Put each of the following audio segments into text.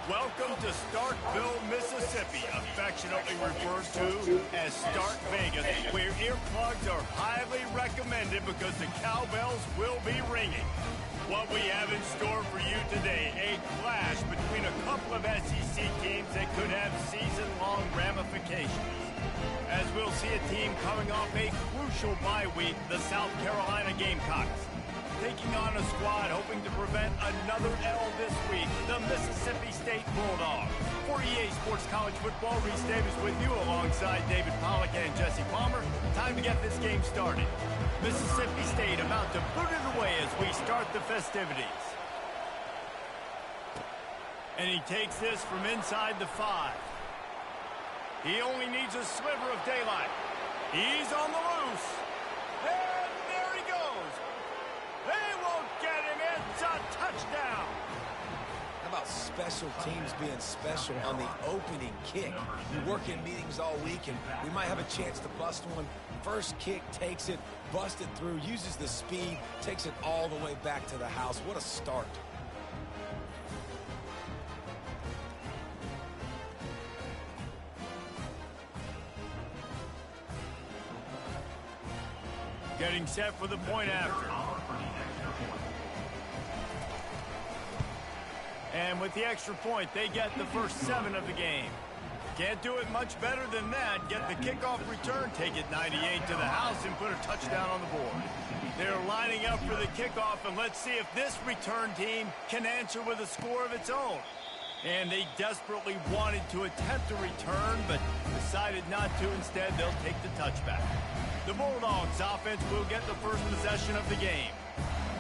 Welcome to Starkville, Mississippi, affectionately referred to as Stark Vegas, where earplugs are highly recommended because the cowbells will be ringing. What we have in store for you today, a clash between a couple of SEC teams that could have season-long ramifications. As we'll see a team coming off a crucial bye week, the South Carolina Gamecocks, taking on a squad hoping to prevent another L this week, the Mississippi State Bulldogs. For EA Sports College Football, Reese Davis with you alongside David Pollack and Jesse Palmer. Time to get this game started. Mississippi State about to boot it away as we start the festivities. And he takes this from inside the 5. He only needs a sliver of daylight. He's on the loose. And there he goes. They won't get him. It's a touchdown. How about special teams being special on the opening kick? We work in meetings all week, and we might have a chance to bust one. First kick, takes it, busts it through, uses the speed, takes it all the way back to the house. What a start. Getting set for the point after. And with the extra point, they get the first 7 of the game. Can't do it much better than that. Get the kickoff return, take it 98 to the house, and put a touchdown on the board. They're lining up for the kickoff, and let's see if this return team can answer with a score of its own. And they desperately wanted to attempt a return, but decided not to. Instead, they'll take the touchback. The Bulldogs offense will get the first possession of the game.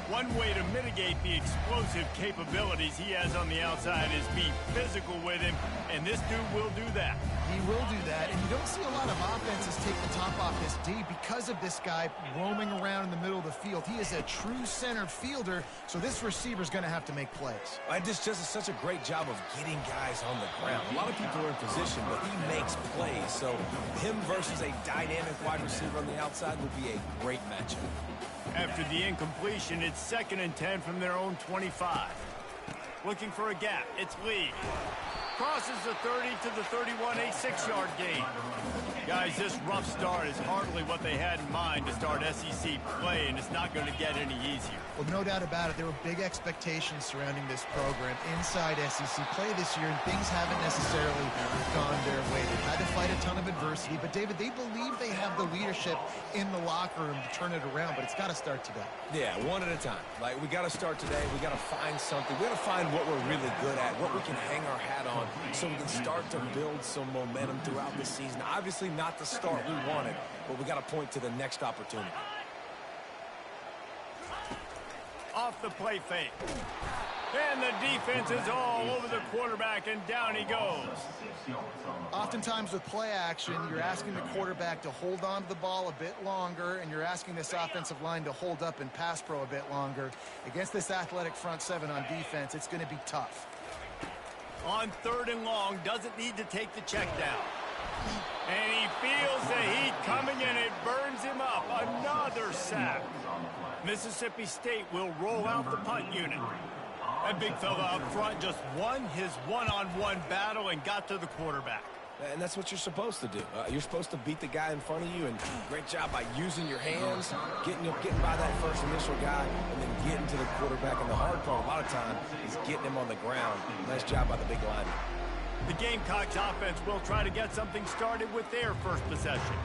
One way to mitigate the explosive capabilities he has on the outside is be physical with him, and this dude will do that. He will do that, and you don't see a lot of offenses take the top off this D because of this guy roaming around in the middle of the field. He is a true center fielder, so this receiver's going to have to make plays. This just is such a great job of getting guys on the ground. A lot of people are in position, but he makes plays, so him versus a dynamic wide receiver on the outside will be a great matchup. After the incompletion, it's 2nd and 10 from their own 25. Looking for a gap, it's Lee. Crosses the 30 to the 31, a 6-yard gain. Guys, this rough start is hardly what they had in mind to start SEC play, and it's not going to get any easier. Well, no doubt about it. There were big expectations surrounding this program inside SEC play this year, and things haven't necessarily gone their way. They've had to fight a ton of adversity, but, David, they believe they have the leadership in the locker room to turn it around, but it's got to start today. Yeah, one at a time. Like, we got to start today. We got to find something. We got to find what we're really good at, what we can hang our hat on, so we can start to build some momentum throughout the season. Obviously, not the start we wanted, but we got to point to the next opportunity. Off the play fake. And the defense is all over the quarterback, and down he goes. Oftentimes with play action, you're asking the quarterback to hold on to the ball a bit longer, and you're asking this offensive line to hold up in pass pro a bit longer. Against this athletic front 7 on defense, it's going to be tough. On 3rd and long, doesn't need to take the check down. And he feels the heat coming, and it burns him up. Another sack. Mississippi State will roll out the punt unit. That big fella up front just won his one-on-one battle and got to the quarterback. And that's what you're supposed to do. You're supposed to beat the guy in front of you, and great job by using your hands, getting by that first initial guy, and then getting to the quarterback. And the hard part a lot of time is getting him on the ground. Nice job by the big lineman. The Gamecocks offense will try to get something started with their first possession.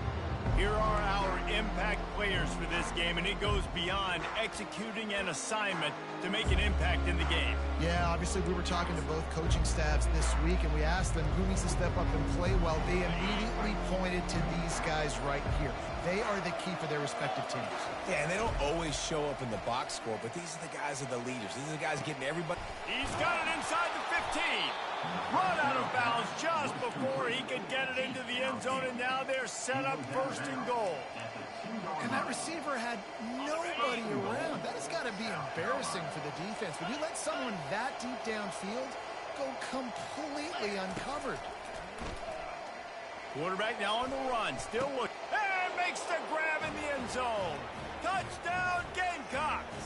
Here are our impact players for this game, and it goes beyond executing an assignment to make an impact in the game. Yeah, obviously we were talking to both coaching staffs this week, and we asked them who needs to step up and play well. They immediately pointed to these guys right here. They are the key for their respective teams. Yeah, and they don't always show up in the box score, but these are the guys that are the leaders. These are the guys getting everybody. He's got it inside the 15. Run out of bounds just before he could get it into the end zone, and now they're set up first and goal. And that receiver had nobody around. That has got to be embarrassing for the defense. When you let someone that deep downfield go completely uncovered. Quarterback now on the run, still looking, and makes the grab in the end zone. Touchdown, Gamecocks!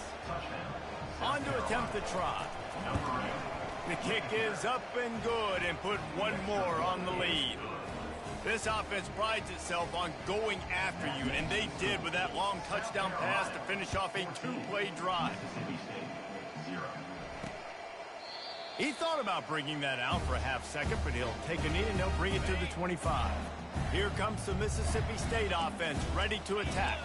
On to attempt the try. The kick is up and good and put one more on the lead. This offense prides itself on going after you, and they did with that long touchdown pass to finish off a two-play drive. He thought about bringing that out for a half second, but he'll take a knee and they'll bring it to the 25. Here comes the Mississippi State offense ready to attack.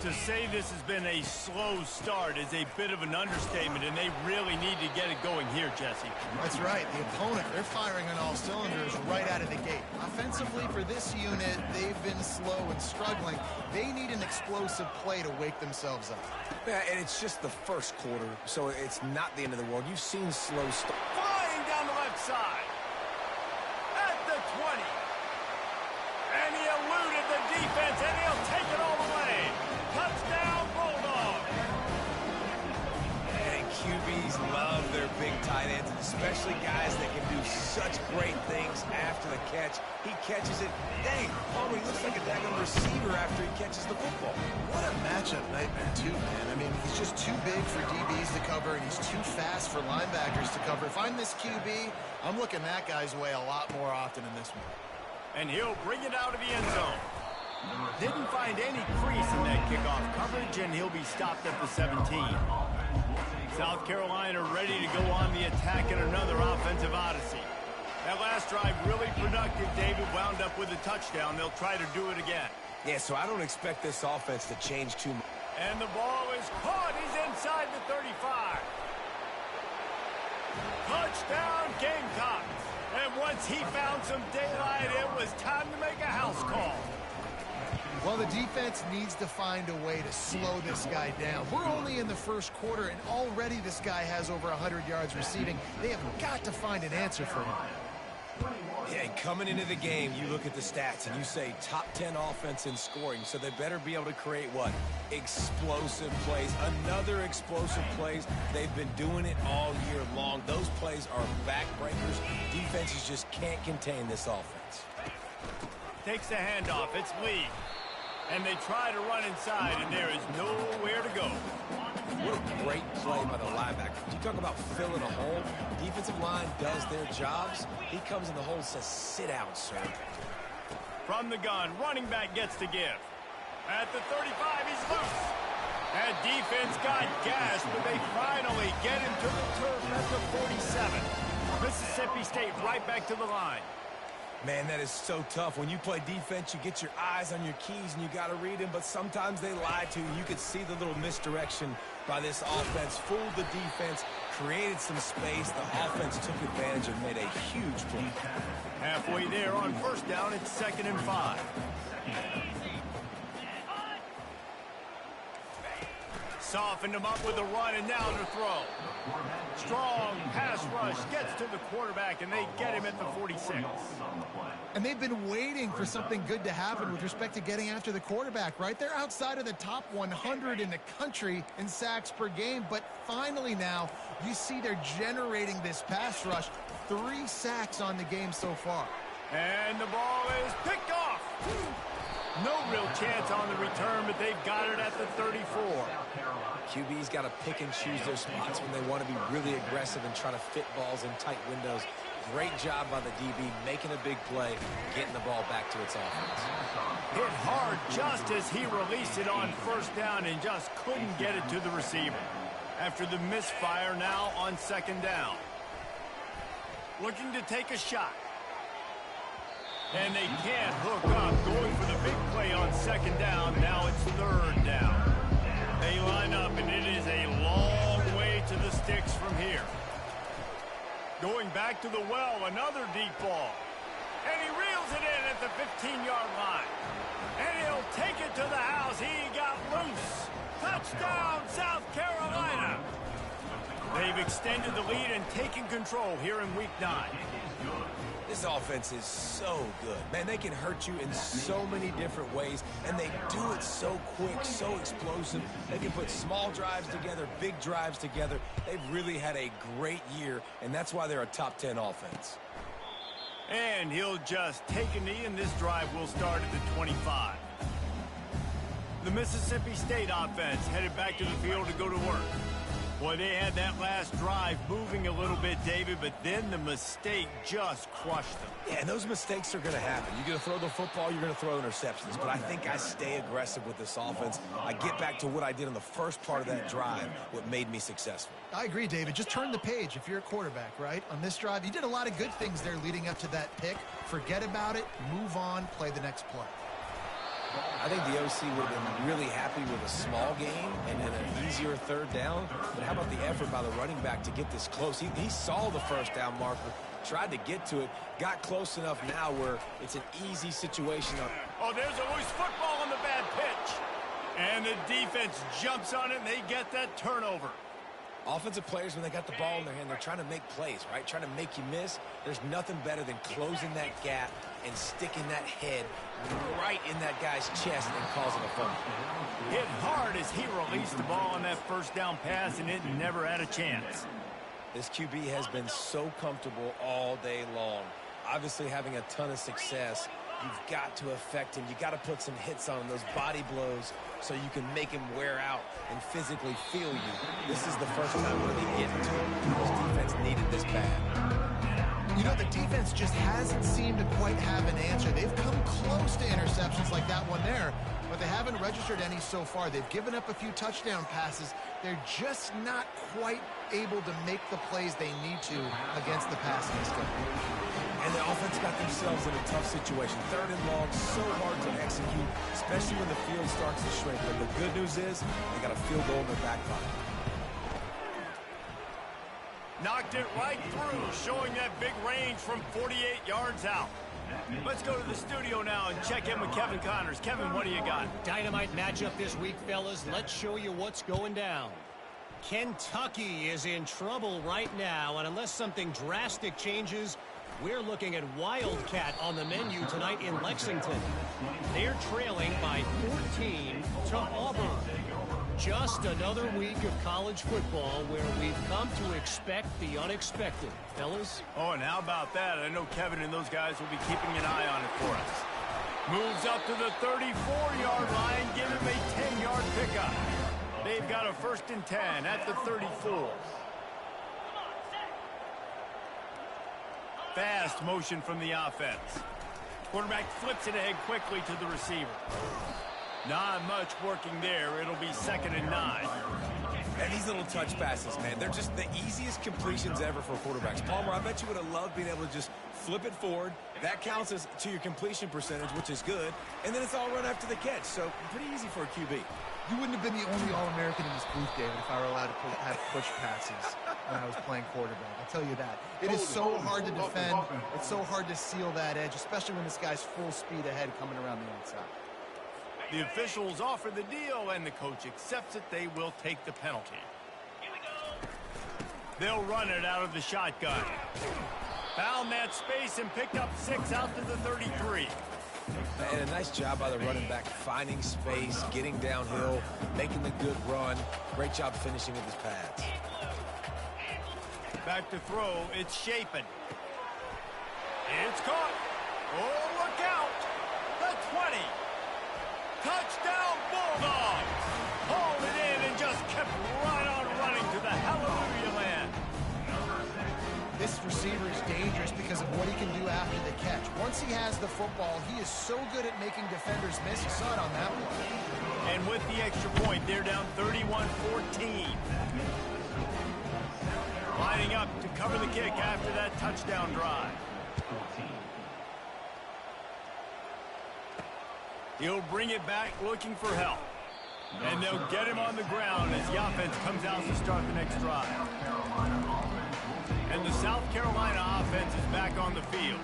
To say this has been a slow start is a bit of an understatement, and they really need to get it going here, Jesse. That's right. The opponent, they're firing on all cylinders right out of the gate. Offensively, for this unit, they've been slow and struggling. They need an explosive play to wake themselves up. Yeah, and it's just the first quarter, so it's not the end of the world. You've seen slow start. Flying down the left side. At the 20. And he eluded the defense, and he'll take it all the way. Touchdown, Bulldogs! And QBs love their big tight ends, especially guys that can do such great things after the catch. He catches it. Dang, Palmer, he looks like a daggone receiver after he catches the football. What a matchup nightmare, too, man. I mean, he's just too big for DBs to cover, and he's too fast for linebackers to cover. If I'm this QB, I'm looking that guy's way a lot more often in this one. And he'll bring it out of the end zone. Didn't find any crease in that kickoff coverage, and he'll be stopped at the 17. South Carolina ready to go on the attack in another offensive odyssey. That last drive really productive. David wound up with a touchdown. They'll try to do it again. Yeah, so I don't expect this offense to change too much. And the ball is caught. He's inside the 35. Touchdown, Gamecocks. And once he found some daylight, it was time to make a house call. Well, the defense needs to find a way to slow this guy down. We're only in the first quarter, and already this guy has over 100 yards receiving. They have got to find an answer for him. Yeah, and coming into the game, you look at the stats and you say top 10 offense in scoring, so they better be able to create what? Explosive plays. Another explosive plays. They've been doing it all year long. Those plays are backbreakers. Defenses just can't contain this offense. Takes the handoff. It's Lee. And they try to run inside, and there is nowhere to go. What a great play by the linebacker. You talk about filling a hole. Defensive line does their jobs. He comes in the hole and says, sit down, sir. From the gun, running back gets to give. At the 35, he's loose. That defense got gassed, but they finally get him to the turf at the 47. Mississippi State right back to the line. Man, that is so tough. When you play defense, you get your eyes on your keys and you got to read them, but sometimes they lie to you. You could see the little misdirection by this offense, fooled the defense, created some space. The offense took advantage and made a huge play. Halfway there on first down, it's 2nd and 5. Softened him up with a run, and now to throw. Strong pass rush gets to the quarterback, and they get him at the 46. And they've been waiting for something good to happen with respect to getting after the quarterback, right? They're outside of the top 100 in the country in sacks per game, but finally now you see they're generating this pass rush. 3 sacks on the game so far. And the ball is picked off. No real chance on the return, but they've got it at the 34. QB's got to pick and choose their spots when they want to be really aggressive and try to fit balls in tight windows. Great job by the DB, making a big play, getting the ball back to its offense. Hit hard just as he released it on first down and just couldn't get it to the receiver. After the misfire, now on 2nd down. Looking to take a shot. And they can't hook up, going for the big play on 2nd down. Now it's 3rd down. They line up, and it is a long way to the sticks from here. Going back to the well, another deep ball. And he reels it in at the 15-yard Touchdown, South Carolina! They've extended the lead and taken control here in Week 9. This offense is so good. Man, they can hurt you in so many different ways, and they do it so quick, so explosive. They can put small drives together, big drives together. They've really had a great year, and that's why they're a top 10 offense. And he'll just take a knee, and this drive will start at the 25. The Mississippi State offense headed back to the field to go to work. Boy, they had that last drive moving a little bit, David, but then the mistake just crushed them. Yeah, and those mistakes are going to happen. You're going to throw the football, you're going to throw interceptions. But I think I stay aggressive with this offense. I get back to what I did on the first part of that drive, what made me successful. I agree, David. Just turn the page if you're a quarterback, right? On this drive, you did a lot of good things there leading up to that pick. Forget about it, move on, play the next play. I think the OC would have been really happy with a small game and then an easier third down. But how about the effort by the running back to get this close? He saw the first down marker, tried to get to it, got close enough now where it's an easy situation. Oh, there's always football on the bad pitch. And the defense jumps on it, and they get that turnover. Offensive players, when they got the ball in their hand, they're trying to make plays, right? Trying to make you miss. There's nothing better than closing that gap and sticking that head right in that guy's chest and causing a fumble. Hit hard as he released the ball on that first down pass, and it never had a chance. This QB has been so comfortable all day long. Obviously having a ton of success. You've got to affect him. You got to put some hits on him, those body blows, so you can make him wear out and physically feel you. This is the first time we're really getting to him. This defense needed this bad. You know, the defense just hasn't seemed to quite have an answer. They've come close to interceptions like that one there, but they haven't registered any so far. They've given up a few touchdown passes. They're just not quite able to make the plays they need to against the passing scheme. And the offense got themselves in a tough situation. Third and long, so hard to execute, especially when the field starts to shrink. But the good news is they got a field goal in their back pocket. Knocked it right through, showing that big range from 48 yards out. Let's go to the studio now and check in with Kevin Connors. Kevin, what do you got? Dynamite matchup this week, fellas. Let's show you what's going down. Kentucky is in trouble right now, and unless something drastic changes, we're looking at Wildcat on the menu tonight in Lexington. They're trailing by 14 to Auburn. Just another week of college football where we've come to expect the unexpected. Fellas? Oh, and how about that? I know Kevin and those guys will be keeping an eye on it for us. Moves up to the 34-yard line, give him a 10-yard pickup. They've got a 1st and 10 at the 34. Fast motion from the offense. Quarterback flips it ahead quickly to the receiver. Not much working there. It'll be 2nd and 9. And these little touch passes, man, they're just the easiest completions ever for quarterbacks. Palmer, I bet you would have loved being able to just flip it forward. That counts as to your completion percentage, which is good. And then it's all run after the catch. So pretty easy for a QB. You wouldn't have been the only All-American in this booth, David, if I were allowed to have push passes when I was playing quarterback. I'll tell you that. It is so hard to defend. It's so hard to seal that edge, especially when this guy's full speed ahead coming around the outside. The officials offer the deal, and the coach accepts it. They will take the penalty. They'll run it out of the shotgun. Found that space and picked up 6 out to the 33. And a nice job by the running back, finding space, getting downhill, making the good run. Great job finishing with his pads. Back to throw. It's Shapen. It's caught. Oh, look out. The 20. Touchdown Bulldogs. Hauled it in and just kept right on running to the hallelujah land. This receiver is dangerous because of what he can do after the catch. Once he has the football, he is so good at making defenders miss. You saw it on that one. And with the extra point, they're down 31-14. Lining up to cover the kick after that touchdown drive. He'll bring it back looking for help. And they'll get him on the ground as the offense comes out to start the next drive. And the South Carolina offense is back on the field.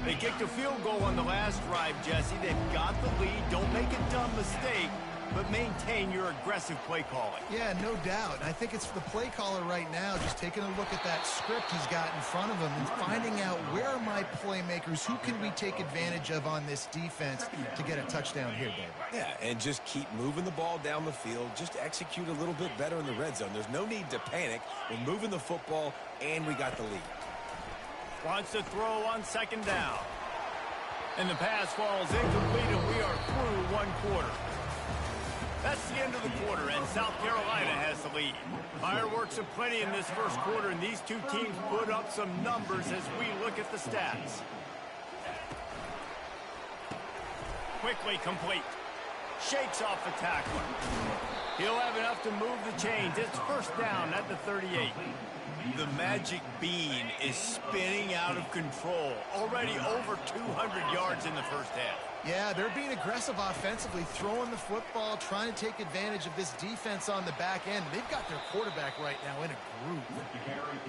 They kicked a field goal on the last drive, Jesse. They've got the lead. Don't make a dumb mistake. but maintain your aggressive play calling. Yeah, no doubt. And I think it's the play caller right now just taking a look at that script he's got in front of him and finding out where are my playmakers, who can we take advantage of on this defense to get a touchdown here, Dave. Yeah, and just keep moving the ball down the field. Just execute a little bit better in the red zone. There's no need to panic. We're moving the football, and we got the lead. Wants to throw on second down. And the pass falls incomplete, and we are through one quarter. That's the end of the quarter, and South Carolina has the lead. Fireworks aplenty in this first quarter, and these two teams put up some numbers as we look at the stats. Quickly complete. Shakes off the tackler. He'll have enough to move the chains. It's first down at the 38. The magic bean is spinning out of control. Already over 200 yards in the first half. Yeah, they're being aggressive offensively, throwing the football, trying to take advantage of this defense on the back end. They've got their quarterback right now in a groove.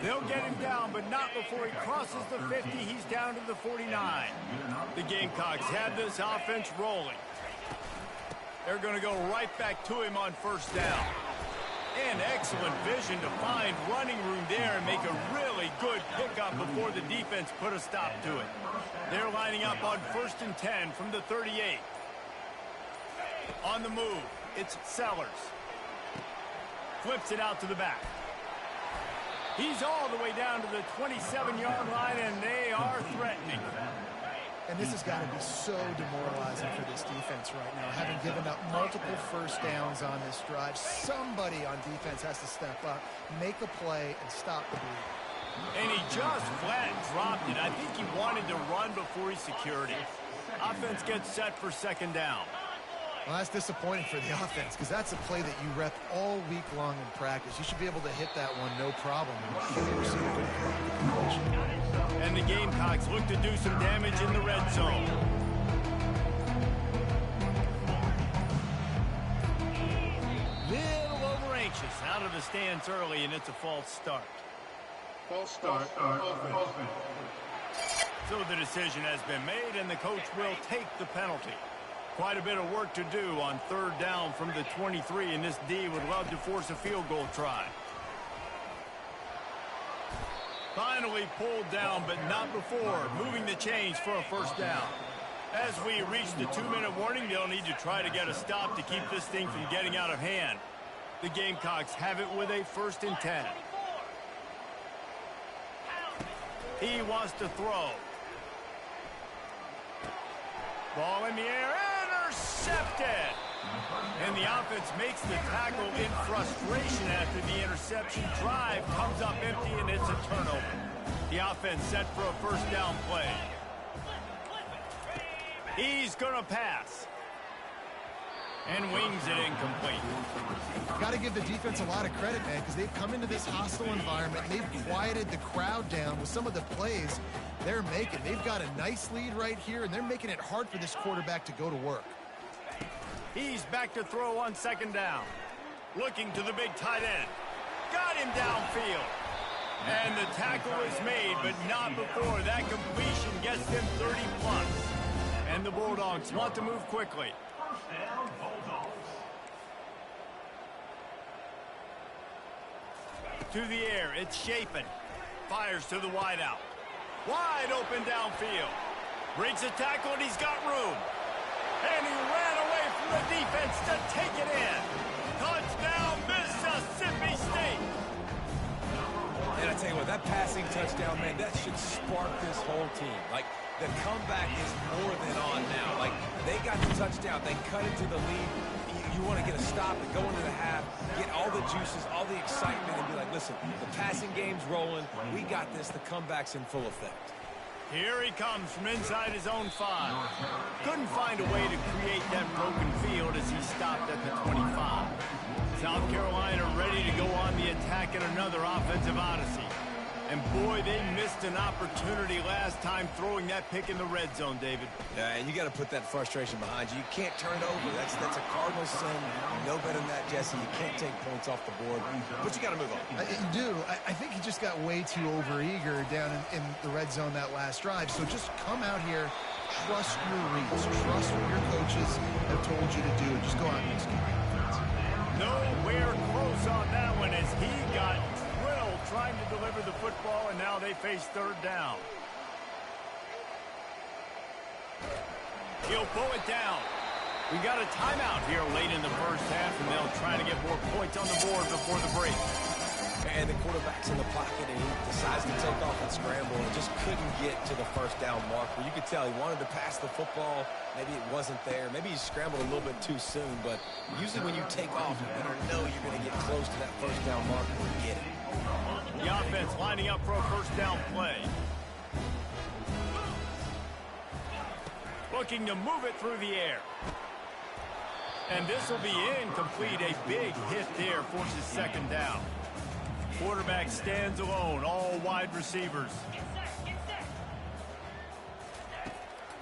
They'll get him down, but not before he crosses the 50. He's down to the 49. The Gamecocks have this offense rolling. They're going to go right back to him on first down. And excellent vision to find running room there and make a really good pickup before the defense put a stop to it. They're lining up on 1st and 10 from the 38. On the move, it's Sellers. Flips it out to the back. He's all the way down to the 27-yard line, and they are threatening. And this has got to be so demoralizing for this defense right now, having given up multiple first downs on this drive. Somebody on defense has to step up, make a play, and stop the bleed. And he just flat dropped it. I think he wanted to run before he secured it. Offense gets set for second down. Well, that's disappointing for the offense because that's a play that you rep all week long in practice. You should be able to hit that one no problem. And the Gamecocks look to do some damage in the red zone. Little over anxious out of the stance early, and it's a false start. False start. So the decision has been made, and the coach will take the penalty. Quite a bit of work to do on third down from the 23, and this D would love to force a field goal try. Finally pulled down, but not before moving the chains for a first down. As we reach the 2-minute warning, they'll need to try to get a stop to keep this thing from getting out of hand. The Gamecocks have it with a 1st and 10. He wants to throw. Ball in the air, intercepted! And the offense makes the tackle in frustration after the interception. Drive comes up empty, and it's a turnover. The offense set for a first down play. He's going to pass. And wings it incomplete. Got to give the defense a lot of credit, man, because they've come into this hostile environment. They've quieted the crowd down with some of the plays they're making. They've got a nice lead right here, and they're making it hard for this quarterback to go to work. He's back to throw on second down. Looking to the big tight end. Got him downfield. And the tackle is made, but not before that completion gets them 30+. And the Bulldogs want to move quickly. To the air, it's Shapen. Fires to the wideout. Wide open downfield. Breaks a tackle, and he's got room. And he ran away from the defense to take it in. Touchdown, Mississippi State. And I tell you what, that passing touchdown, man, that should spark this whole team. Like, the comeback is more than on now. Like, they got the touchdown. They cut into the lead. You want to get a stop and go into the half, get all the juices, all the excitement, and be like, listen, the passing game's rolling. We got this. The comeback's in full effect. Here he comes from inside his own 5. Couldn't find a way to create that broken field as he stopped at the 25. South Carolina ready to go on the attack in another offensive odyssey. And boy, they missed an opportunity last time throwing that pick in the red zone, David. Yeah, and you got to put that frustration behind you. You can't turn it over. That's a cardinal sin. You know better than that, Jesse. You can't take points off the board, but you got to move on. You do. I think he just got way too overeager down in the red zone that last drive. So just come out here, trust your reads. Trust what your coaches have told you to do, and just go out and execute the offense. Nowhere close on that one as he got drilled trying to deliver the football, and now they face third down. He'll pull it down. We got a timeout here late in the first half, and they'll try to get more points on the board before the break. And the quarterback's in the pocket, and he decides to take off and scramble and just couldn't get to the first down marker. You could tell he wanted to pass the football. Maybe it wasn't there. Maybe he scrambled a little bit too soon. But usually when you take off, you better know you're going to get close to that first down marker and get it. The offense lining up for a first down play. Looking to move it through the air. And this will be incomplete. A big hit there forces second down. Quarterback stands alone, all wide receivers.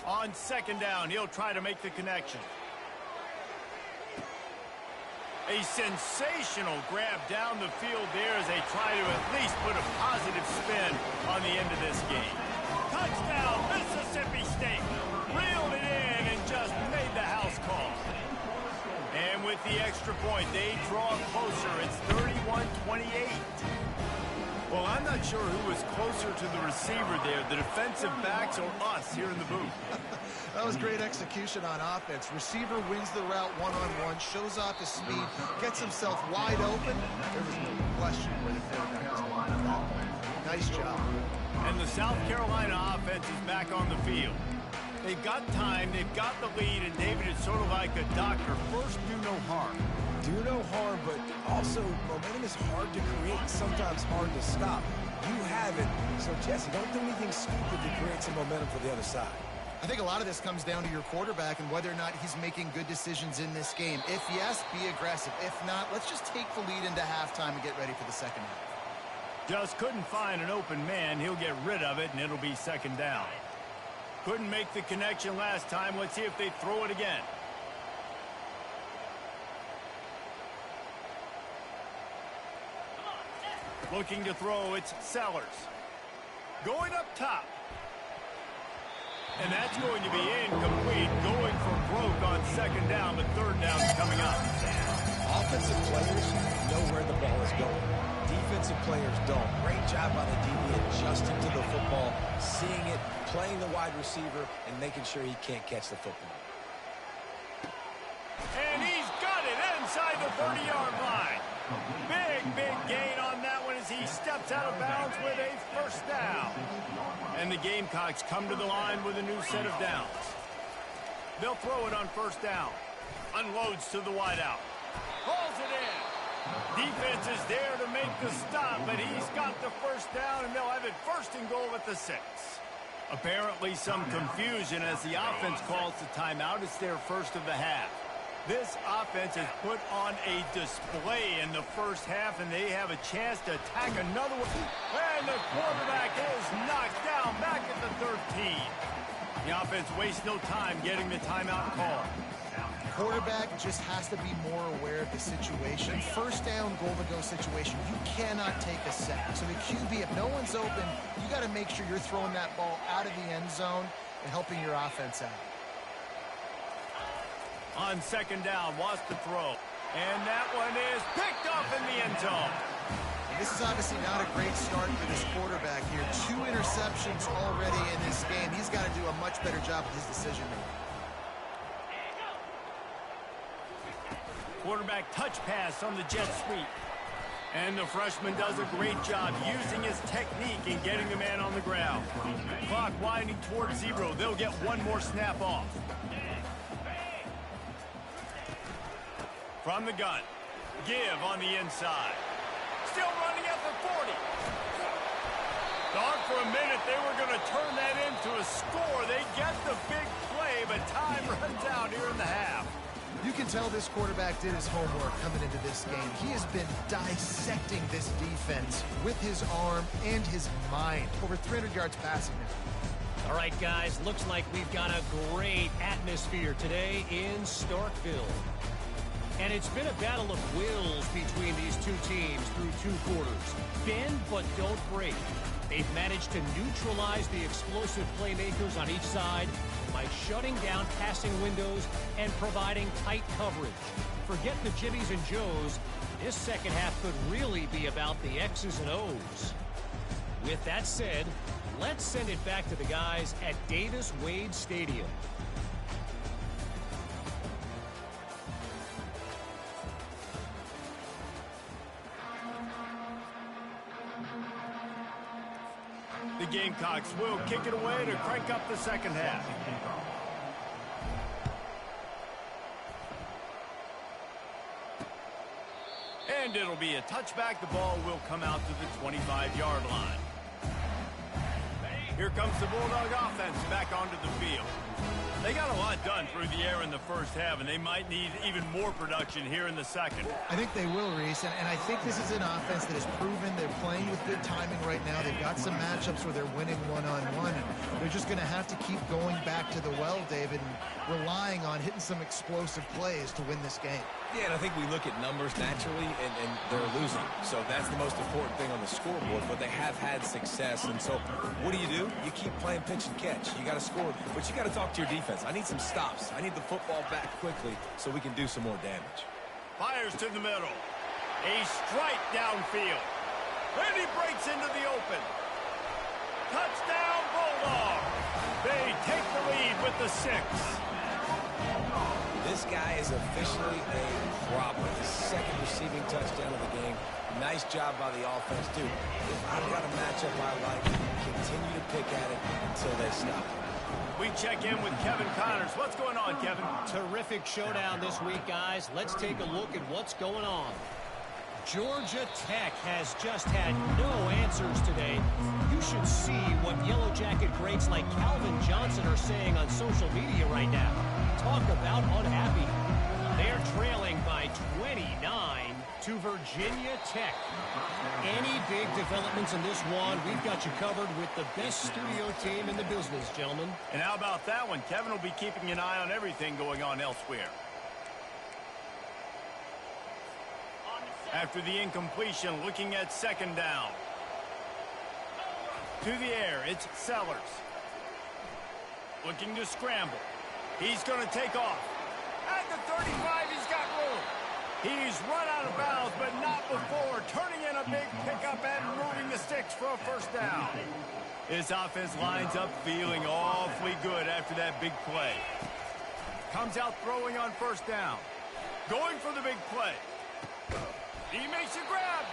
On second down, he'll try to make the connection. A sensational grab down the field there as they try to at least put a positive spin on the end of this game. Touchdown, Mississippi State. Reeled it in and just made the house call. And with the extra point, they draw closer. It's 31-28. Well, I'm not sure who was closer to the receiver there, the defensive backs or us here in the booth. That was great execution on offense. Receiver wins the route one-on-one, shows off his speed, gets himself wide open. There was no question where the quarterback was going at that point. Nice job. And the South Carolina offense is back on the field. They've got time, they've got the lead, and David is sort of like a doctor. First, do no harm. Do no harm, but also momentum is hard to create and sometimes hard to stop. You have it. So, Jesse, don't do anything stupid to create some momentum for the other side. I think a lot of this comes down to your quarterback and whether or not he's making good decisions in this game. If yes, be aggressive. If not, let's just take the lead into halftime and get ready for the second half. Just couldn't find an open man. He'll get rid of it, and it'll be second down. Couldn't make the connection last time. Let's see if they throw it again. Looking to throw, it's Sellers. Going up top. And that's going to be incomplete. Going for broke on second down, but third down is coming up. Offensive players know where the ball is going. Defensive players don't. Great job by the DB adjusting to the football, seeing it, playing the wide receiver, and making sure he can't catch the football. And he's got it inside the 30-yard line. Big gain on that one as he steps out of bounds with a first down. And the Gamecocks come to the line with a new set of downs. They'll throw it on first down. Unloads to the wideout. Hauls it in. Defense is there to make the stop, but he's got the first down, and they'll have it first and goal at the 6. Apparently some confusion as the offense calls the timeout. It's their first of the half. This offense has put on a display in the first half, and they have a chance to attack another one. And the quarterback is knocked down back at the 13. The offense wastes no time getting the timeout call. Quarterback just has to be more aware of the situation. First down, goal-to-go situation. You cannot take a sack. So the QB, if no one's open, you got to make sure you're throwing that ball out of the end zone and helping your offense out. On second down, wants to throw. And that one is picked off in the end zone. And this is obviously not a great start for this quarterback here. 2 interceptions already in this game. He's got to do a much better job with his decision-making. Quarterback touch pass on the jet sweep. And the freshman does a great job using his technique and getting the man on the ground. Clock winding towards 0. They'll get one more snap off. From the gun. Give on the inside. Still running at the 40. Thought for a minute they were going to turn that into a score. They get the big play, but time runs out here in the half. You can tell this quarterback did his homework coming into this game. He has been dissecting this defense with his arm and his mind. Over 300 yards passing now. All right, guys, looks like we've got a great atmosphere today in Starkville. And it's been a battle of wills between these two teams through 2 quarters. Bend but don't break. They've managed to neutralize the explosive playmakers on each side. by shutting down passing windows and providing tight coverage. Forget the Jimmies and Joes. This second half could really be about the X's and O's. With that said, let's send it back to the guys at Davis-Wade Stadium. The Gamecocks will kick it away to crank up the second half. And it'll be a touchback. The ball will come out to the 25-yard line. Here comes the Bulldog offense back onto the field. They got a lot done through the air in the first half, and they might need even more production here in the second. I think they will, Reese, and I think this is an offense that has proven they're playing with good timing right now. They've got some matchups where they're winning one-on-one, and they're just going to have to keep going back to the well, David, and relying on hitting some explosive plays to win this game. Yeah, and I think we look at numbers naturally, and they're losing. So that's the most important thing on the scoreboard, but they have had success. And so what do? You keep playing pitch and catch. You got to score, but you got to talk to your defense. I need some stops. I need the football back quickly so we can do some more damage. Fires to the middle. A strike downfield. And he breaks into the open. Touchdown, Bulldog. They take the lead with the 6. This guy is officially a problem. His second receiving touchdown of the game. Nice job by the offense, too. If I've got a matchup I like, continue to pick at it until they stop. We check in with Kevin Connors. What's going on, Kevin? Terrific showdown this week, guys. Let's take a look at what's going on. Georgia Tech has just had no answers today. You should see what Yellow Jacket greats like Calvin Johnson are saying on social media right now. Talk about unhappy. They're trailing by 29 to Virginia Tech. Any big developments in this one, we've got you covered with the best studio team in the business, gentlemen. And how about that one? Kevin will be keeping an eye on everything going on elsewhere. After the incompletion, looking at second down. To the air, it's Sellers. Looking to scramble. He's going to take off. At the 35, he's got room. He's run out of bounds, but not before turning in a big pickup and moving the sticks for a first down. This offense lines up feeling awfully good after that big play. Comes out throwing on first down. Going for the big play. He makes a grab.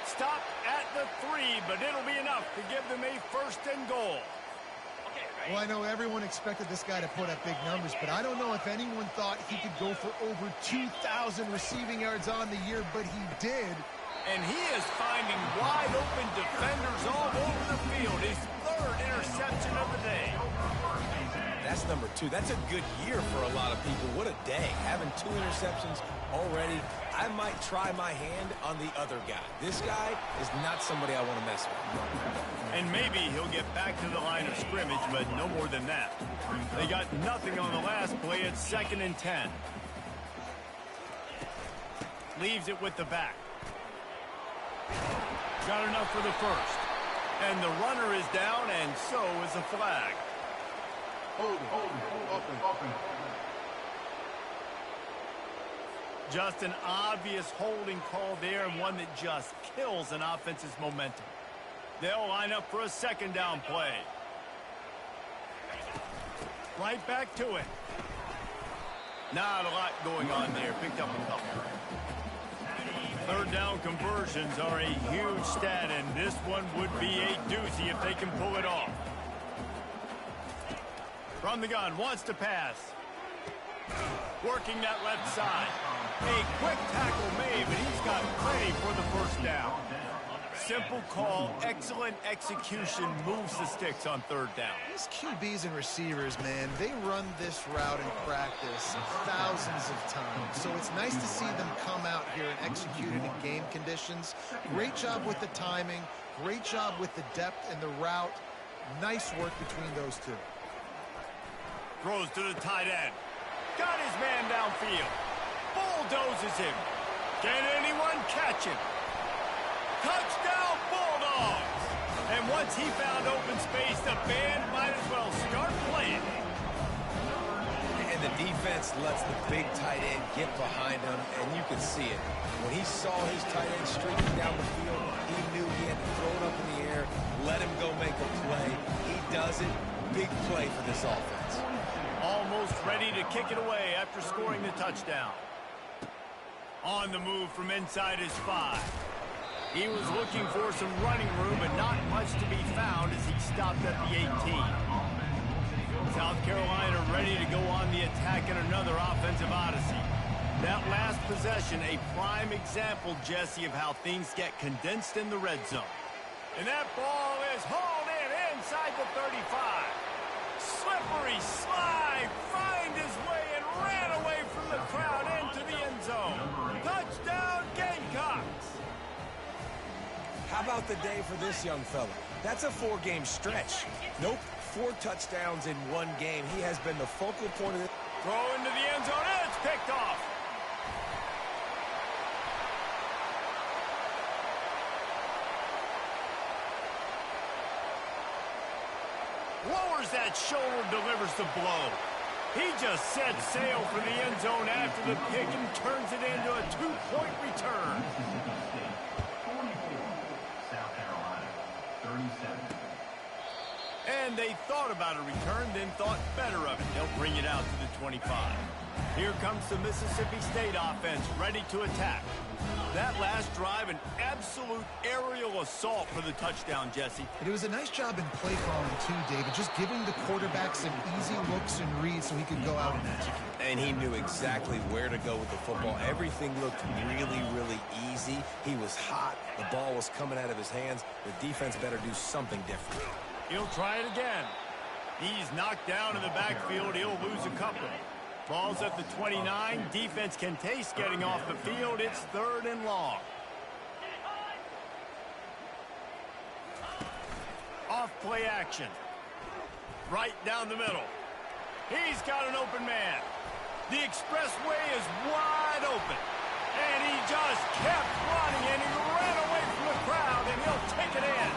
Stop at the 3, but it'll be enough to give them a first and goal. Well, I know everyone expected this guy to put up big numbers, but I don't know if anyone thought he could go for over 2,000 receiving yards on the year, but he did. And he is finding wide open defenders all over the field. His 3rd interception of the day. That's number 2. That's a good year for a lot of people. What a day. Having 2 interceptions already. I might try my hand on the other guy. This guy is not somebody I want to mess with. And maybe he'll get back to the line of scrimmage, but no more than that. They got nothing on the last play. It's 2nd and 10. Leaves it with the back. Got enough for the first. And the runner is down, and so is a flag. Open. Just an obvious holding call there, and one that just kills an offense's momentum. They'll line up for a second down play. Right back to it. Not a lot going on there. Picked up a couple. 3rd down conversions are a huge stat, and this one would be a doozy if they can pull it off. From the gun, wants to pass. Working that left side. A quick tackle made, but he's got plenty for the first down. Simple call, excellent execution, moves the sticks on 3rd down. These QBs and receivers, man, they run this route in practice thousands of times. So it's nice to see them come out here and execute it in game conditions. Great job with the timing. Great job with the depth and the route. Nice work between those two. Throws to the tight end. Got his man downfield. Bulldozes him. Can anyone catch him? Touchdown, Bulldogs! And once he found open space, the band might as well start playing. And the defense lets the big tight end get behind him, and you can see it. When he saw his tight end streaking down the field, he knew he had to throw it up in the air, let him go make a play. He does it. Big play for this offense. Almost ready to kick it away after scoring the touchdown. On the move from inside his 5. He was looking for some running room, but not much to be found as he stopped at the 18. South Carolina ready to go on the attack in another offensive odyssey. That last possession, a prime example, Jesse, of how things get condensed in the red zone. And that ball is hauled in inside the 35. Slippery slide, find his way and ran away from the crowd into the end zone. Touchdown, Gamecocks! How about the day for this young fella? That's a 4-game stretch. Nope, 4 touchdowns in 1 game. He has been the focal point of it. Throw into the end zone, and it's picked off. Lowers that shoulder, delivers the blow. He just set sail for the end zone after the pick and turns it into a 2-point return. And they thought about a return, then thought better of it. They'll bring it out to the 25. Here comes the Mississippi State offense, ready to attack. That last drive, an absolute aerial assault for the touchdown, Jesse. And it was a nice job in play calling, too, David, just giving the quarterback some easy looks and reads so he could go out and execute. And he knew exactly where to go with the football. Everything looked really, really easy. He was hot. The ball was coming out of his hands. The defense better do something different. He'll try it again. He's knocked down in the backfield. He'll lose a couple. Ball's at the 29. Defense can taste getting off the field. It's 3rd and long. Off play action. Right down the middle. He's got an open man. The expressway is wide open. And he just kept running, and he ran away from the crowd, and he'll take it in.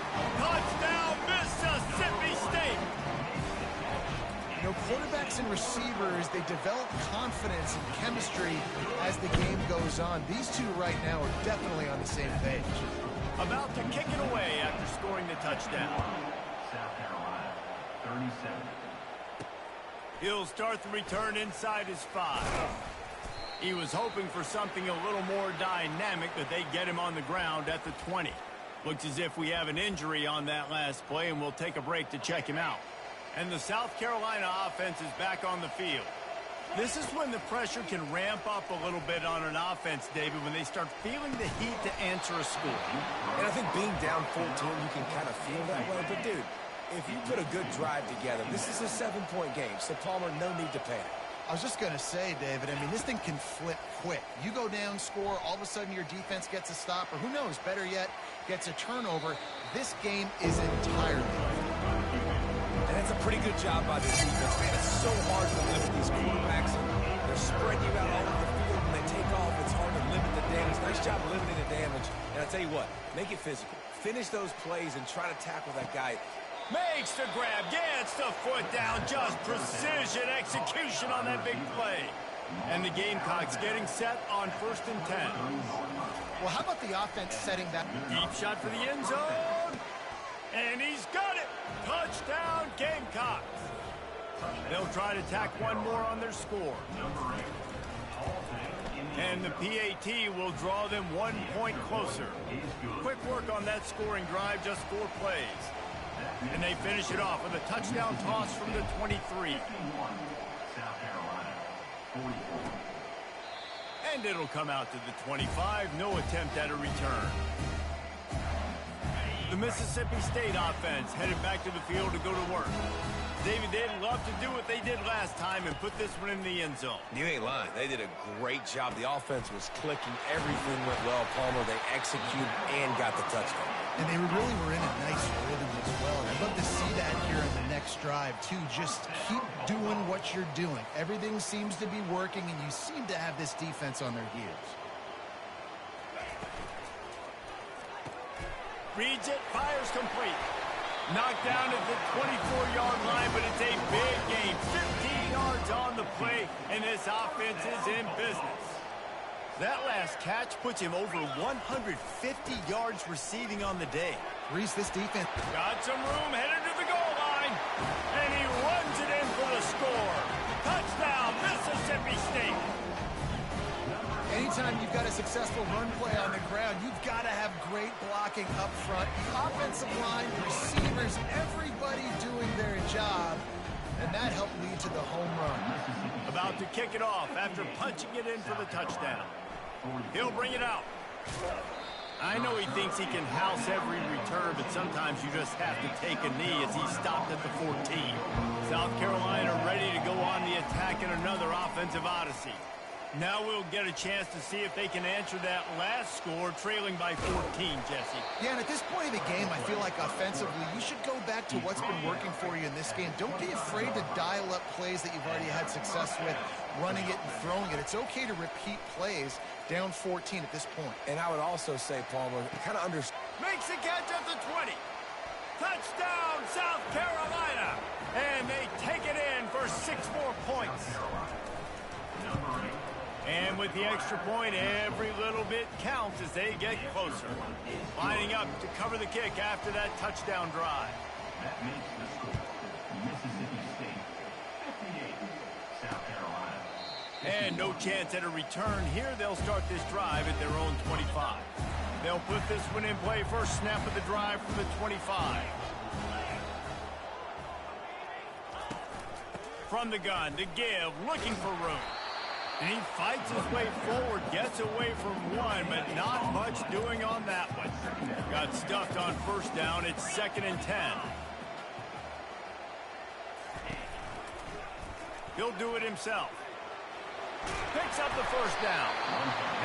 Touchdown, Mississippi State. You know, quarterbacks and receivers, they develop confidence and chemistry as the game goes on. These two right now are definitely on the same page. About to kick it away after scoring the touchdown. South Carolina, 37. He'll start the return inside his 5. He was hoping for something a little more dynamic, but they get him on the ground at the 20. Looks as if we have an injury on that last play, and we'll take a break to check him out. And the South Carolina offense is back on the field. This is when the pressure can ramp up a little bit on an offense, David, when they start feeling the heat to answer a score. And I think being down 14, you can kind of feel that way. But, dude, if you put a good drive together, this is a 7-point game, so Palmer, no need to panic. I was just going to say, David, I mean, this thing can flip quick. You go down, score, all of a sudden your defense gets a stop, or who knows, better yet, gets a turnover. This game is entirely different. And that's a pretty good job by the defense, man. It's so hard to limit these quarterbacks. They're spreading you out all over the field. When they take off, it's hard to limit the damage. Nice job limiting the damage. And I tell you what, make it physical. Finish those plays and try to tackle that guy. Makes the grab, gets the foot down, just precision execution on that big play. And the Gamecocks getting set on 1st and 10. Well, how about the offense setting that? Deep shot for the end zone. And he's got it. Touchdown, Gamecocks. They'll try to tack one more on their score. And the PAT will draw them 1 point closer. Quick work on that scoring drive, just 4 plays. And they finish it off with a touchdown toss from the 23. And it'll come out to the 25. No attempt at a return. The Mississippi State offense headed back to the field to go to work. David, they'd love to do what they did last time and put this one in the end zone. You ain't lying. They did a great job. The offense was clicking. Everything went well, Palmer. They executed and got the touchdown. And they really were in a nice rhythm as well. And I'd love to see that here in the next drive, too. Just keep doing what you're doing. Everything seems to be working, and you seem to have this defense on their heels. Reads it, fires complete. Knocked down at the 24-yard line, but it's a big game. 15 yards on the play, and this offense is in business. That last catch puts him over 150 yards receiving on the day. Reese, this defense Got some room, headed to the goal line, and he runs it in for the score. Touchdown, Mississippi State. Anytime you've got a successful run play on the ground, you've got to have great blocking up front. The offensive line, receivers, everybody doing their job, and that helped lead to the home run. About to kick it off after punching it in for the touchdown. He'll bring it out. I know he thinks he can house every return, but sometimes you just have to take a knee as he stopped at the 14. South Carolina ready to go on the attack in another offensive odyssey. Now we'll get a chance to see if they can answer that last score, trailing by 14, Jesse. Yeah, and at this point of the game, I feel like offensively, you should go back to what's been working for you in this game. Don't be afraid to dial up plays that you've already had success with, running it and throwing it. It's okay to repeat plays down 14 at this point. And I would also say, Palmer, kind of Makes the catch at the 20. Touchdown, South Carolina. And they take it in for 6 more points. And with the extra point, every little bit counts as they get closer. Lining up to cover the kick after that touchdown drive. That makes the score Mississippi State 58, South Carolina. And no chance at a return here. They'll start this drive at their own 25. They'll put this one in play. First snap of the drive from the 25. From the gun to give, looking for room. And he fights his way forward, gets away from one, but not much doing on that one. Got stuffed on first down. It's 2nd and 10. He'll do it himself. Picks up the first down.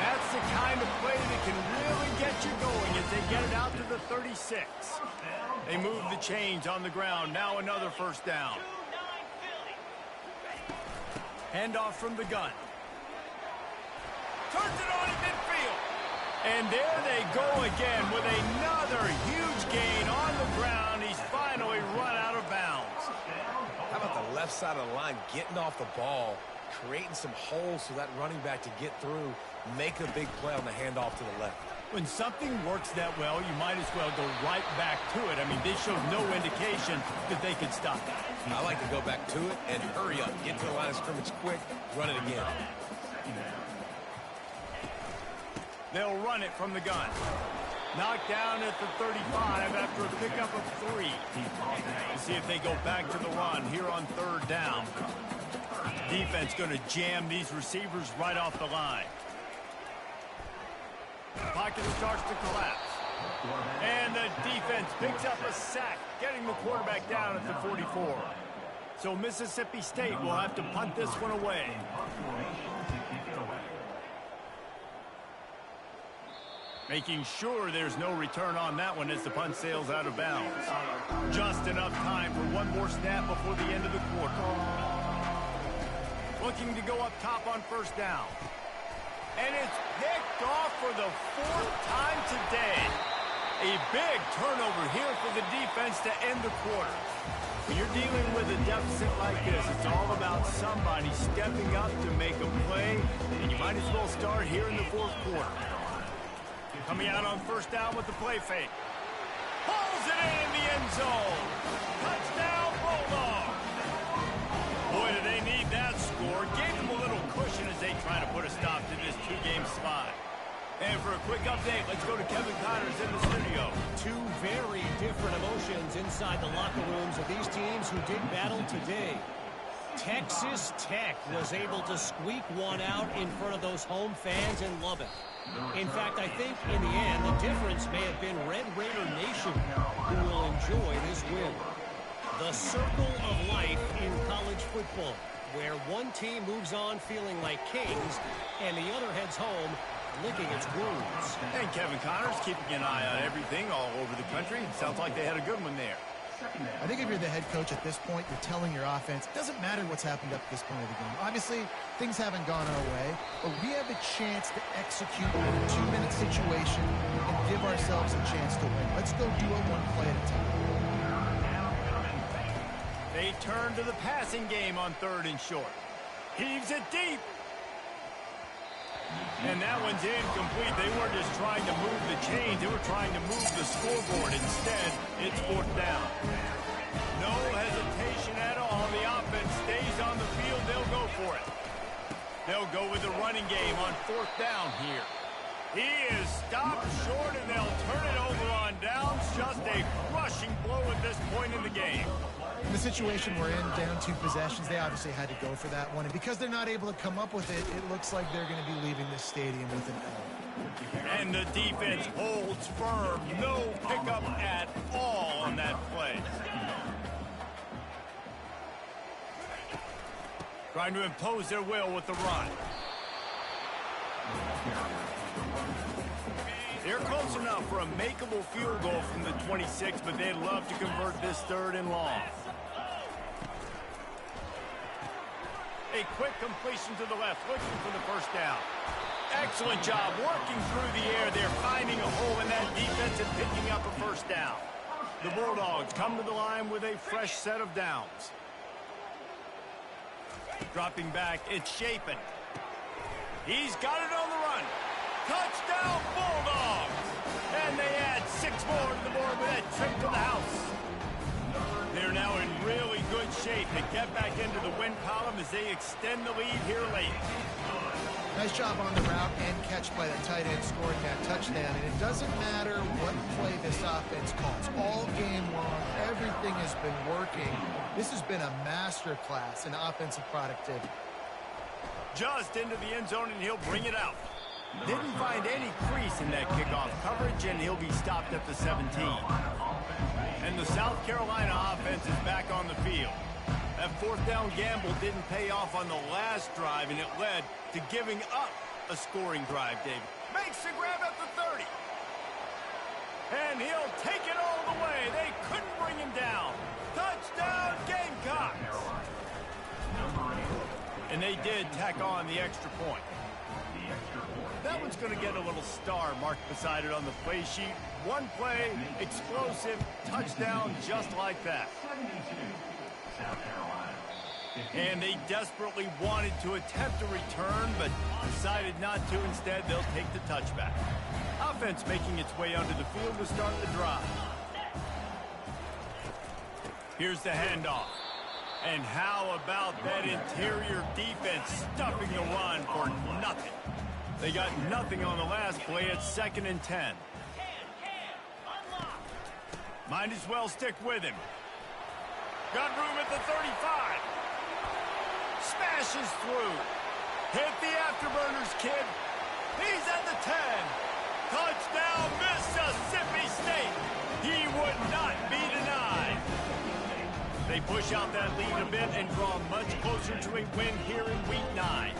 That's the kind of play that can really get you going as they get it out to the 36. They move the chains on the ground. Now another first down. Handoff from the gun. Turns it on in midfield. And there they go again with another huge gain on the ground. He's finally run out of bounds. How about the left side of the line getting off the ball, creating some holes for that running back to get through, make a big play on the handoff to the left. When something works that well, you might as well go right back to it. I mean, this shows no indication that they could stop it. I like to go back to it and hurry up, get to the line of scrimmage quick, run it again. They'll run it from the gun. Knocked down at the 35 after a pickup of 3. We'll see if they go back to the run here on 3rd down. Defense going to jam these receivers right off the line. Pocket starts to collapse. And the defense picks up a sack, getting the quarterback down at the 44. So Mississippi State will have to punt this one away. Making sure there's no return on that one as the punt sails out of bounds. Just enough time for one more snap before the end of the quarter. Looking to go up top on first down. And it's picked off for the 4th time today. A big turnover here for the defense to end the quarter. When you're dealing with a deficit like this, it's all about somebody stepping up to make a play, and you might as well start here in the 4th quarter. Coming out on first down with the play fake. Pulls it in the end zone. Touchdown, Bulldogs. Boy, do they need that score. Gave them a little cushion as they try to put a stop to this 2-game slide. And for a quick update, let's go to Kevin Connors in the studio. 2 very different emotions inside the locker rooms of these teams who did battle today. Texas Tech was able to squeak one out in front of those home fans in Lubbock. In fact, I think in the end, the difference may have been Red Raider Nation who will enjoy this win. The circle of life in college football, where one team moves on feeling like kings and the other heads home licking its wounds. And Kevin Connors keeping an eye on everything all over the country. Sounds like they had a good one there. I think if you're the head coach at this point, you're telling your offense, it doesn't matter what's happened up to this point of the game. Obviously, things haven't gone our way, but we have a chance to execute in a 2-minute situation and give ourselves a chance to win. Let's go do it one play at a time. They turn to the passing game on 3rd and short. Heaves it deep. And that one's incomplete. They weren't just trying to move the chains. They were trying to move the scoreboard. Instead, it's 4th down. No hesitation at all. The offense stays on the field. They'll go for it. They'll go with the running game on 4th down here. He is stopped short, and they'll turn it over on downs. Just a crushing blow at this point in the game. In the situation we're in, down 2 possessions, they obviously had to go for that one. And because they're not able to come up with it, it looks like they're going to be leaving this stadium with an L. And the defense holds firm. No pickup at all on that play. Trying to impose their will with the run. They're close enough for a makeable field goal from the 26, but they'd love to convert this 3rd and long. A quick completion to the left, looking for the 1st down. Excellent job working through the air. They're finding a hole in that defense and picking up a 1st down. The Bulldogs come to the line with a fresh set of downs. Dropping back, it's Shapen. He's got it on the run. Touchdown, Bulldogs! And they add 6 more to the board with that trip to the house. They're now in really good shape to get back into the win column as they extend the lead here late. Nice job on the route and catch by the tight end scoring that touchdown. And it doesn't matter what play this offense calls. All game long, everything has been working. This has been a masterclass in offensive productivity. Just into the end zone, and he'll bring it out. Didn't find any crease in that kickoff coverage, and he'll be stopped at the 17. And the South Carolina offense is back on the field. That 4th down gamble didn't pay off on the last drive, and it led to giving up a scoring drive, David. Makes the grab at the 30. And he'll take it all the way. They couldn't bring him down. Touchdown, Gamecocks! And they did tack on the extra point. That one's going to get a little star marked beside it on the play sheet. One play, explosive, touchdown, just like that. And they desperately wanted to attempt a return, but decided not to. Instead, they'll take the touchback. Offense making its way onto the field to start the drive. Here's the handoff. And how about that interior defense stuffing the run for nothing? They got nothing on the last play at 2nd and 10. Might as well stick with him. Got room at the 35. Smashes through. Hit the afterburners, kid. He's at the 10. Touchdown, Mississippi State. He would not be denied. They push out that lead a bit and draw much closer to a win here in Week 9.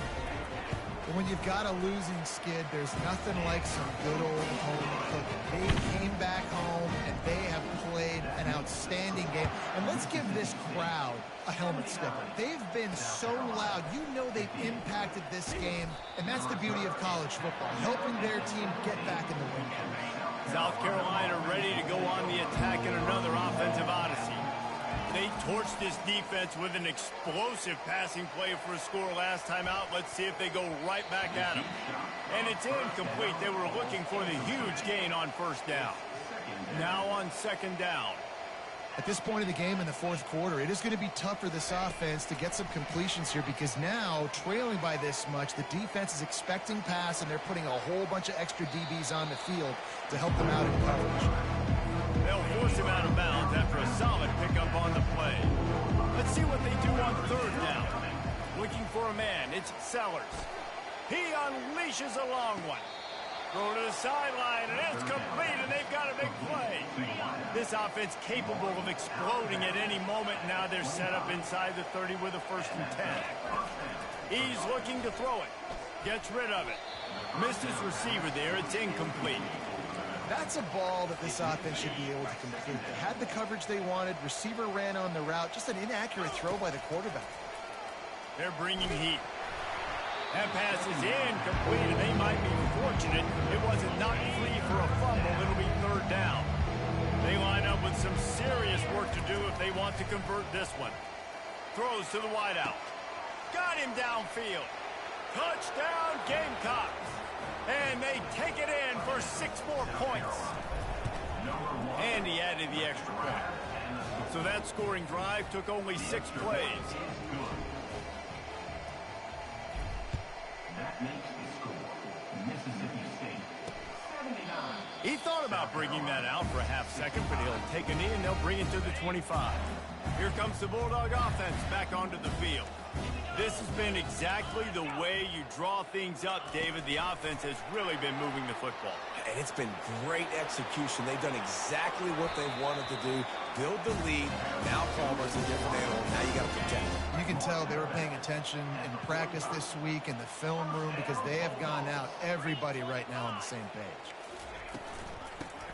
When you've got a losing skid, there's nothing like some good old home cooking. They came back home, and they have played an outstanding game. And let's give this crowd a helmet sticker. They've been so loud. You know they've impacted this game, and that's the beauty of college football, helping their team get back in the win column. South Carolina ready to go on the attack in another offensive odyssey. They torched this defense with an explosive passing play for a score last time out. Let's see if they go right back at them. And it's incomplete. They were looking for the huge gain on 1st down. Now on 2nd down. At this point of the game in the 4th quarter, it is going to be tough for this offense to get some completions here because now, trailing by this much, the defense is expecting pass, and they're putting a whole bunch of extra DBs on the field to help them out in coverage. They'll force him out of bounds after a solid pickup on the play. Let's see what they do on 3rd down. Looking for a man, it's Sellers. He unleashes a long one. Throw to the sideline, and it's complete, and they've got a big play. This offense capable of exploding at any moment. Now they're set up inside the 30 with a 1st and 10. He's looking to throw it. Gets rid of it. Missed his receiver there. It's incomplete. That's a ball that this offense should be able to complete. They had the coverage they wanted. Receiver ran on the route. Just an inaccurate throw by the quarterback. They're bringing heat. That pass is incomplete, and they might be fortunate it wasn't knocked free for a fumble. It'll be 3rd down. They line up with some serious work to do if they want to convert this one. Throws to the wideout. Got him downfield. Touchdown, Gamecocks. And they take it in for 6 more points. And he added the extra point. So that scoring drive took only 6 plays. That makes the score Mississippi State 79. He thought about bringing that out for a half second, but he'll take a knee and they'll bring it to the 25. Here comes the Bulldog offense back onto the field. This has been exactly the way you draw things up, David. The offense has really been moving the football. And it's been great execution. They've done exactly what they wanted to do. Build the lead. Now Palmer's a different animal. Now you got to protect. You can tell they were paying attention in practice this week in the film room because they have gone out, everybody right now on the same page.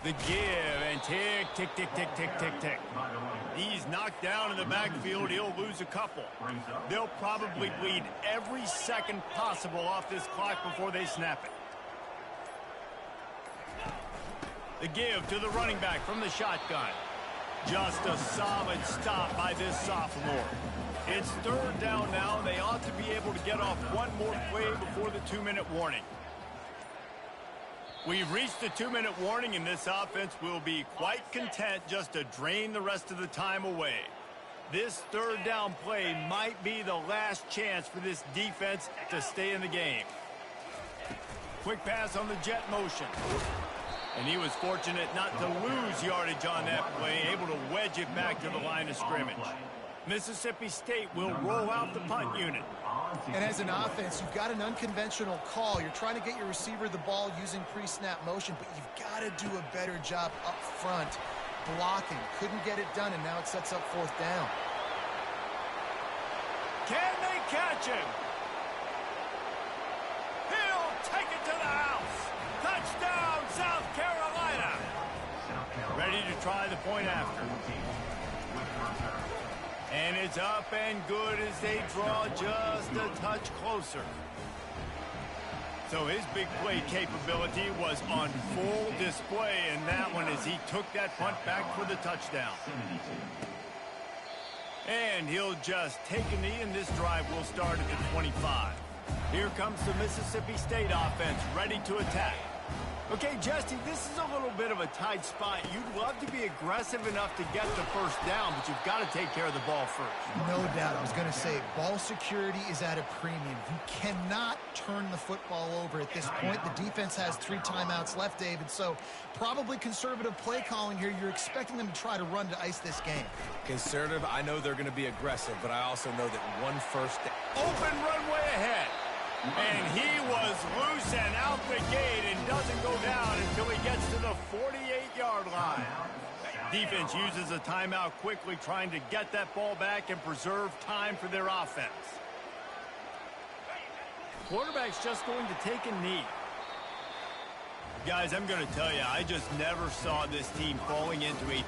The give and tick, tick, tick, tick, tick, tick, tick. He's knocked down in the backfield. He'll lose a couple. They'll probably bleed every second possible off this clock before they snap it. The give to the running back from the shotgun. Just a solid stop by this sophomore. It's 3rd down now. They ought to be able to get off one more play before the 2-minute warning. We've reached the 2-minute warning, and this offense will be quite content just to drain the rest of the time away. This 3rd down play might be the last chance for this defense to stay in the game. Quick pass on the jet motion. And he was fortunate not to lose yardage on that play, able to wedge it back to the line of scrimmage. Mississippi State will roll out the punt unit. And as an offense, you've got an unconventional call. You're trying to get your receiver the ball using pre-snap motion, but you've got to do a better job up front blocking. Couldn't get it done, and now it sets up 4th down. Can they catch him? He'll take it to the house. Touchdown, South Carolina. Ready to try the point after. And it's up and good as they draw just a touch closer. So his big play capability was on full display in that one as he took that punt back for the touchdown. And he'll just take a knee, and this drive will start at the 25. Here comes the Mississippi State offense ready to attack. Okay, Jesse, this is a little bit of a tight spot. You'd love to be aggressive enough to get the 1st down, but you've got to take care of the ball first. No doubt. I was going to say, ball security is at a premium. You cannot turn the football over at this point. The defense has 3 timeouts left, David, so probably conservative play calling here. You're expecting them to try to run to ice this game. Conservative, I know they're going to be aggressive, but I also know that 1 first down. Open runway ahead. And he was loose and out the gate and doesn't go down until he gets to the 48-yard line. Defense uses a timeout quickly, trying to get that ball back and preserve time for their offense. Quarterback's just going to take a knee. Guys, I'm going to tell you, I just never saw this team falling into a